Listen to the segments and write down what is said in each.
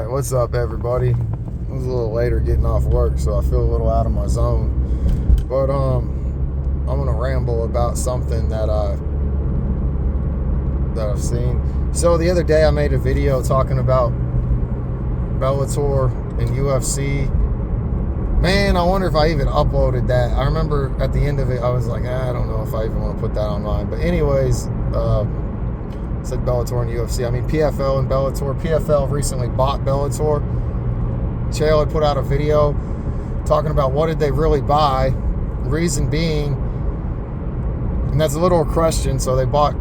Alright, what's up everybody? It was a little later getting off work, so I feel a little out of my zone. But I'm gonna ramble about something that I've seen. So the other day I made a video talking about bellator and UFC. Man, I wonder if I even uploaded that. I remember at the end of it I was like, I don't know if I even want to put that online. But anyways, said bellator and UFC. I mean PFL and bellator. PFL recently bought bellator. Chael had put out a video talking about what did they really buy. Reason being, and that's a little question, so they bought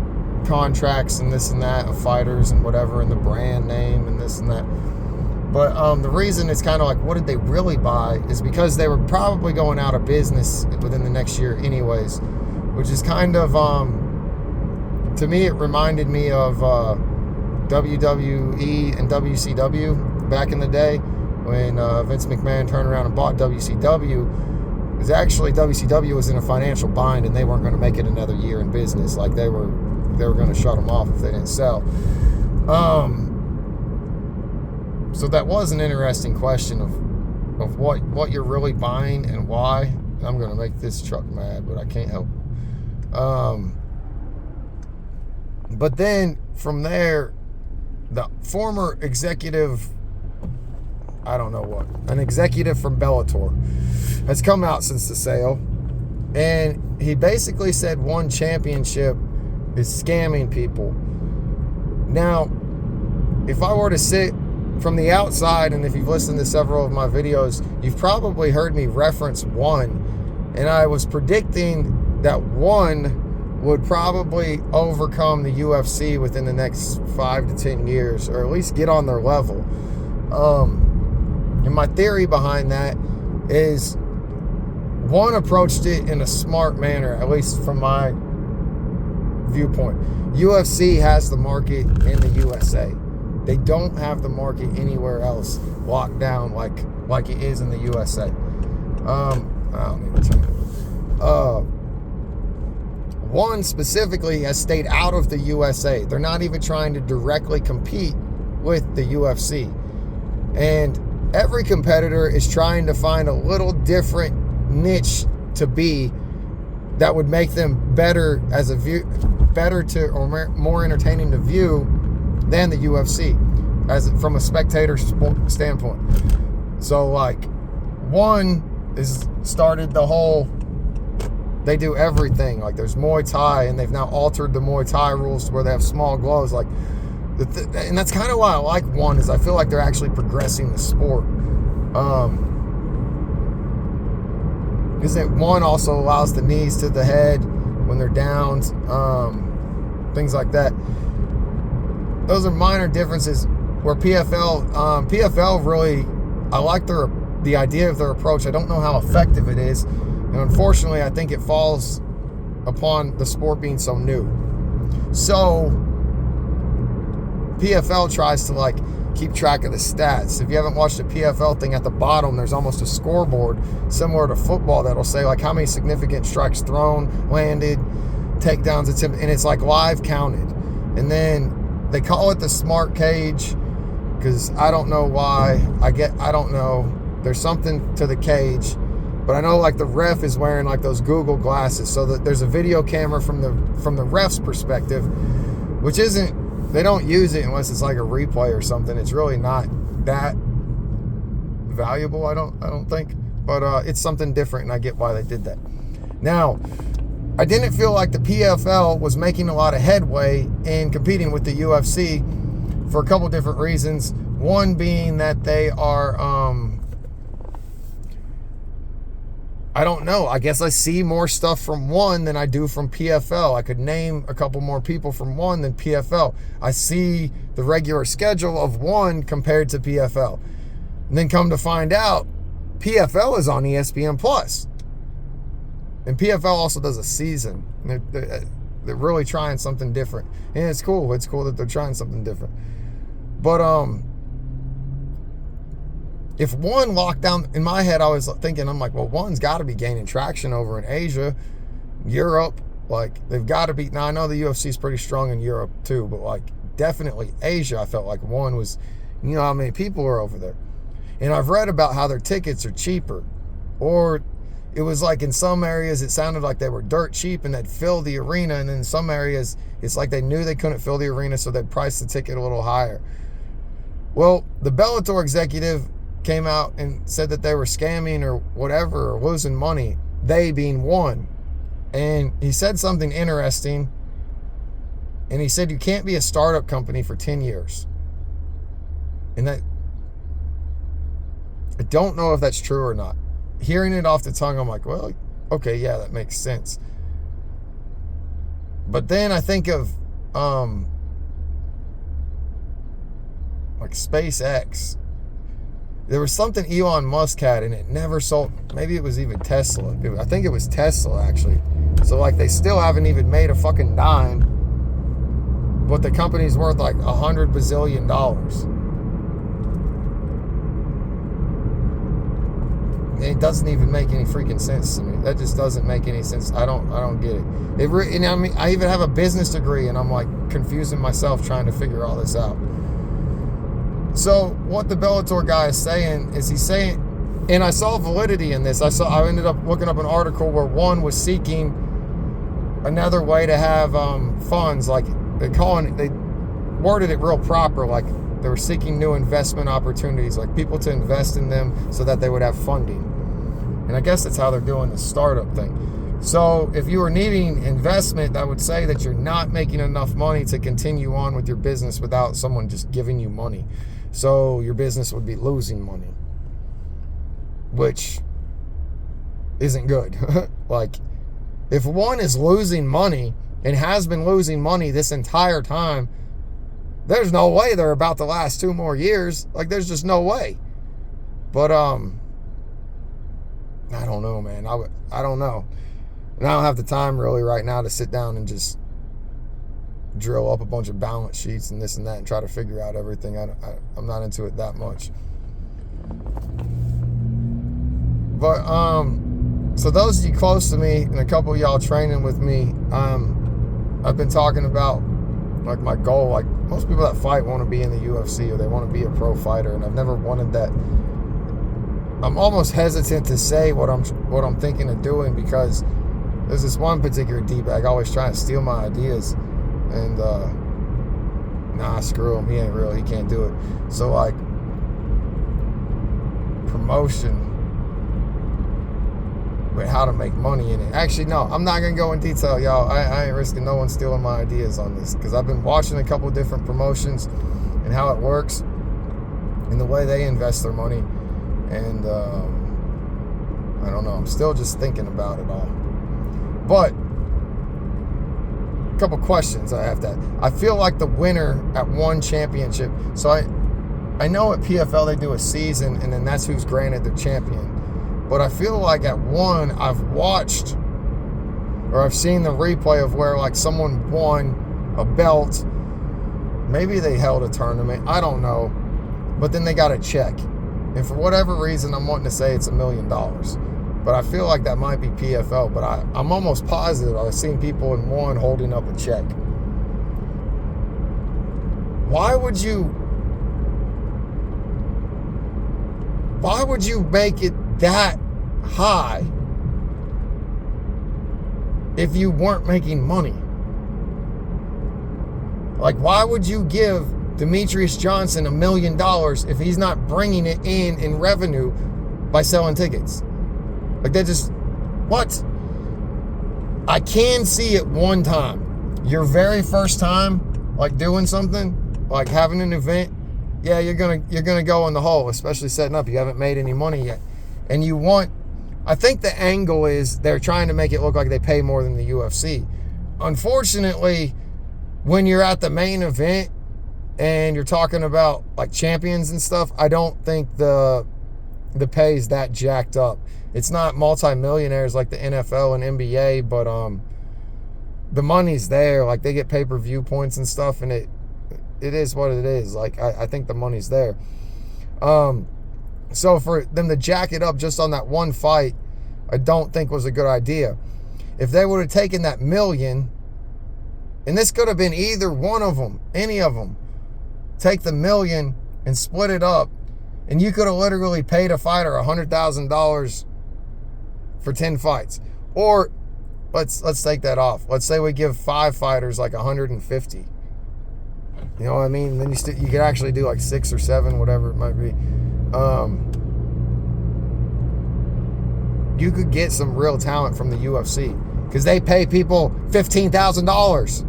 contracts and this and that of fighters and whatever, and the brand name and this and that. But the reason it's kind of like, what did they really buy, is because they were probably going out of business within the next year anyways, which is kind of, to me, it reminded me of WWE and WCW back in the day when Vince McMahon turned around and bought WCW. It was actually, WCW was in a financial bind and they weren't going to make it another year in business. Like they were going to shut them off if they didn't sell. So that was an interesting question of what you're really buying and why. I'm going to make this truck mad, but I can't help. But then from there, the former executive, I don't know what, an executive from Bellator has come out since the sale, and he basically said one championship is scamming people. Now, if I were to sit from the outside, and if you've listened to several of my videos, you've probably heard me reference one, and I was predicting that one would probably overcome the UFC within the next 5 to 10 years, or at least get on their level. And my theory behind that is one approached it in a smart manner, at least from my viewpoint. UFC has the market in the USA. They don't have the market anywhere else locked down like it is in the USA. I don't even tell you. One specifically has stayed out of the USA. They're not even trying to directly compete with the UFC. And every competitor is trying to find a little different niche to be that would make them better as a view, better to, or more entertaining to view than the UFC, as from a spectator standpoint. So like, one is started the whole, they do everything. Like there's Muay Thai, and they've now altered the Muay Thai rules to where they have small gloves. Like, and that's kind of why I like one, is I feel like they're actually progressing the sport. Is that one also allows the knees to the head when they're downed, things like that. Those are minor differences. Where PFL really, I like the idea of their approach. I don't know how effective it is. And unfortunately, I think it falls upon the sport being so new. So PFL tries to like keep track of the stats. If you haven't watched the PFL thing, at the bottom there's almost a scoreboard similar to football that'll say like how many significant strikes thrown, landed, takedowns, attempted, and it's like live counted. And then they call it the smart cage because I don't know why. I don't know. There's something to the cage. But I know like the ref is wearing like those Google glasses, so that there's a video camera from the ref's perspective, which isn't, they don't use it unless it's like a replay or something. It's really not that valuable, I don't think. But it's something different, and I get why they did that. Now, I didn't feel like the PFL was making a lot of headway in competing with the UFC for a couple different reasons. One being that they are, I don't know. I guess I see more stuff from one than I do from PFL. I could name a couple more people from one than PFL. I see the regular schedule of one compared to PFL. And then come to find out, PFL is on ESPN Plus. And PFL also does a season. They're really trying something different. And it's cool. It's cool that they're trying something different. But if one locked down, in my head I was thinking, I'm like, well, one's got to be gaining traction over in Asia, Europe. Like they've got to be. Now I know the UFC is pretty strong in Europe too, but like definitely Asia, I felt like one was You know how many people are over there. And I've read about how their tickets are cheaper. Or it was like in some areas it sounded like they were dirt cheap and they'd fill the arena. And in some areas it's like they knew they couldn't fill the arena, so they'd price the ticket a little higher. Well, the Bellator executive came out and said that they were scamming or whatever, or losing money, they being one. And he said something interesting. And he said you can't be a startup company for 10 years. And that, I don't know if that's true or not. Hearing it off the tongue, I'm like, well, okay, yeah, that makes sense. But then I think of like SpaceX. There was something Elon Musk had and it never sold. Maybe it was even Tesla. I think it was Tesla, actually. So like they still haven't even made a fucking dime, but the company's worth like $100 bazillion. It doesn't even make any freaking sense to me. That just doesn't make any sense. I don't get it. And I mean, I even have a business degree, and I'm like confusing myself trying to figure all this out. So what the Bellator guy is saying is, he's saying, and I saw validity in this. I ended up looking up an article where one was seeking another way to have funds, like they worded it real proper, like they were seeking new investment opportunities, like people to invest in them so that they would have funding. And I guess that's how they're doing the startup thing. So if you were needing investment, that would say that you're not making enough money to continue on with your business without someone just giving you money. So your business would be losing money, which isn't good. Like, if one is losing money and has been losing money this entire time, there's no way they're about to last 2 more years. Like, there's just no way. But I don't know, man. I don't know. And I don't have the time really right now to sit down and just drill up a bunch of balance sheets and this and that and try to figure out everything. I'm not into it that much. But so those of you close to me and a couple of y'all training with me, I've been talking about like my goal. Like most people that fight want to be in the UFC or they want to be a pro fighter, and I've never wanted that. I'm almost hesitant to say what I'm thinking of doing, because there's this one particular D-bag always trying to steal my ideas, and nah, screw him, he ain't real, he can't do it. So like promotion, but how to make money in it. Actually, no, I'm not gonna go in detail, y'all. I ain't risking no one stealing my ideas on this, because I've been watching a couple different promotions and how it works and the way they invest their money. And I don't know, I'm still just thinking about it all. But a couple questions I have to ask. I feel like the winner at one championship, so I know at PFL they do a season and then that's who's granted the champion. But I feel like at one, I've watched or I've seen the replay of where like someone won a belt. Maybe they held a tournament, I don't know. But then they got a check. And for whatever reason, I'm wanting to say it's $1 million. But I feel like that might be PFL. But I'm almost positive I've seen people in one holding up a check. Why would you make it that high if you weren't making money? Like, why would you give Demetrius Johnson $1 million if he's not bringing it in revenue by selling tickets? Like, that just, what? I can see it one time. Your very first time, like doing something, like having an event, yeah, you're gonna go in the hole, especially setting up. You haven't made any money yet, and I think the angle is they're trying to make it look like they pay more than the UFC. Unfortunately, when you're at the main event and you're talking about like champions and stuff, I don't think the pay is that jacked up. It's not multi-millionaires like the NFL and NBA, but the money's there. Like, they get pay-per-view points and stuff, and it is what it is. Like, I think the money's there. So for them to jack it up just on that one fight, I don't think was a good idea. If they would have taken that $1 million, and this could have been either one of them, any of them, take the $1 million and split it up, and you could have literally paid a fighter $100,000 for 10 fights. Or let's take that off. Let's say we give 5 fighters like 150. You know what I mean? Then you could actually do like 6 or 7, whatever it might be. You could get some real talent from the UFC, because they pay people $15,000,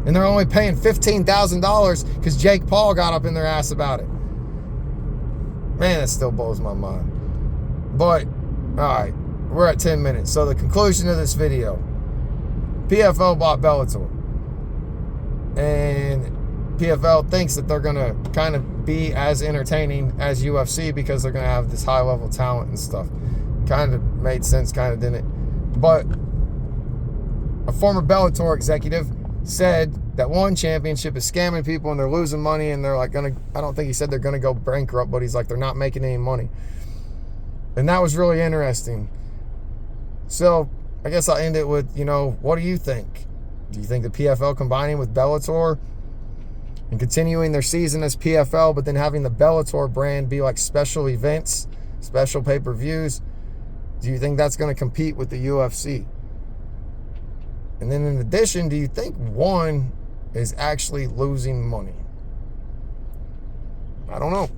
and they're only paying $15,000 because Jake Paul got up in their ass about it. Man, that still blows my mind. But all right, we're at 10 minutes. So the conclusion of this video: PFL bought Bellator, and PFL thinks that they're gonna kind of be as entertaining as UFC because they're gonna have this high level talent and stuff. Kind of made sense, kind of didn't. But a former Bellator executive said that one championship is scamming people and they're losing money, and they're like I don't think he said they're gonna go bankrupt, but he's like they're not making any money. And that was really interesting. So I guess I'll end it with, what do you think? Do you think the PFL combining with Bellator and continuing their season as PFL, but then having the Bellator brand be like special events, special pay-per-views, do you think that's going to compete with the UFC? And then in addition, do you think one is actually losing money? I don't know.